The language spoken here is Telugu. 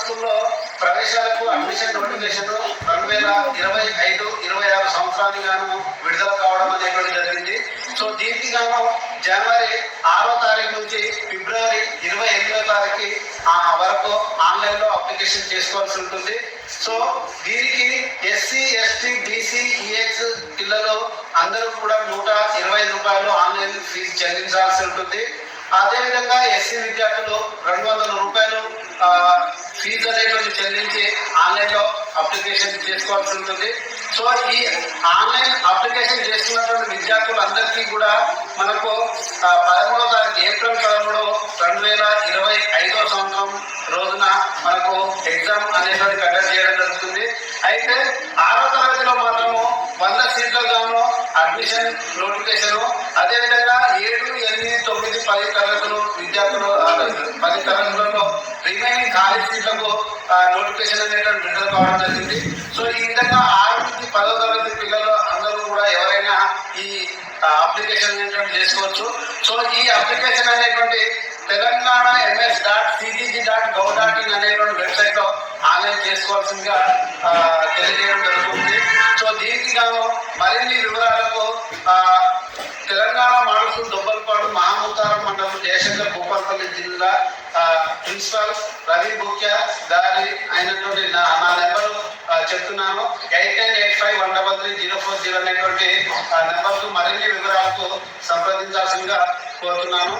స్కూల్లో ప్రవేశాలకు అడ్మిషన్ నోటిఫికేషన్ 2025-26 సంవత్సరానికి గాను విడుదల కావడం అనేటువంటి జరిగింది. సో దీనికి గాను జనవరి 6వ తారీఖు నుంచి ఫిబ్రవరి 28వ తారీఖు వరకు ఆన్లైన్ లో అప్లికేషన్ చేసుకోవాల్సి ఉంటుంది. సో దీనికి ఎస్సీ, ఎస్టీ, బీసీ, ఈఎక్స్ పిల్లలు అందరూ కూడా 125 రూపాయలు ఆన్లైన్ ఫీజు చెల్లించాల్సి ఉంటుంది. అదేవిధంగా ఎస్సీ విద్యార్థులు 200 రూపాయలు ఫీజు అనేటువంటి చెల్లించి ఆన్లైన్ లో అప్లికేషన్ చేసుకోవాల్సి ఉంటుంది. సో ఈ ఆన్లైన్ అప్లికేషన్ చేసుకున్నటువంటి విద్యార్థులందరికీ కూడా మనకు 13వ తారీఖు ఏప్రిల్ 13, 2025 సంవత్సరం రోజున మనకు ఎగ్జామ్ అనేటువంటి కండక్ట్ చేయడం జరుగుతుంది. అయితే 6వ తరగతిలో మాత్రము 100 సీట్లకు గాను అడ్మిషన్ నోటిఫికేషన్, అదేవిధంగా 7, 8, 9, 10 తరగతులు విద్యార్థులు 10 తరగతులలో రిమైనింగ్ ఖాళీ సీట్లకు నోటిఫికేషన్ అనేటువంటి విడుదల కావడం జరిగింది. సో ఈ విధంగా 6 నుంచి 10వ తరగతి పిల్లలు అందరూ కూడా ఎవరైనా ఈ అప్లికేషన్ అనేటువంటి చేసుకోవచ్చు. సో ఈ అప్లికేషన్ అనేటువంటి తెలంగాణ ms.cgg.gov.in అనేటువంటి వెబ్సైట్ లో ఆన్లైన్ చేసుకోవాల్సిందిగా తెలియజేయడం జరుగుతుంది. సో దీనికి గాను మరిన్ని వివరాలకు తెలంగాణ మోడల్ స్కూల్ దొబ్బలపాడు, మహాముతారం మండలం, జయశంకర్, భూపాలపల్లి జిల్లా ప్రిన్సిపల్ రవి బుక్యా దారి అయినటువంటి నా నెంబరు చెప్తున్నాను. 8985133040 అనేటువంటి నెంబర్కు మరిన్ని వివరాలకు సంప్రదించాల్సిందిగా కోరుతున్నాను.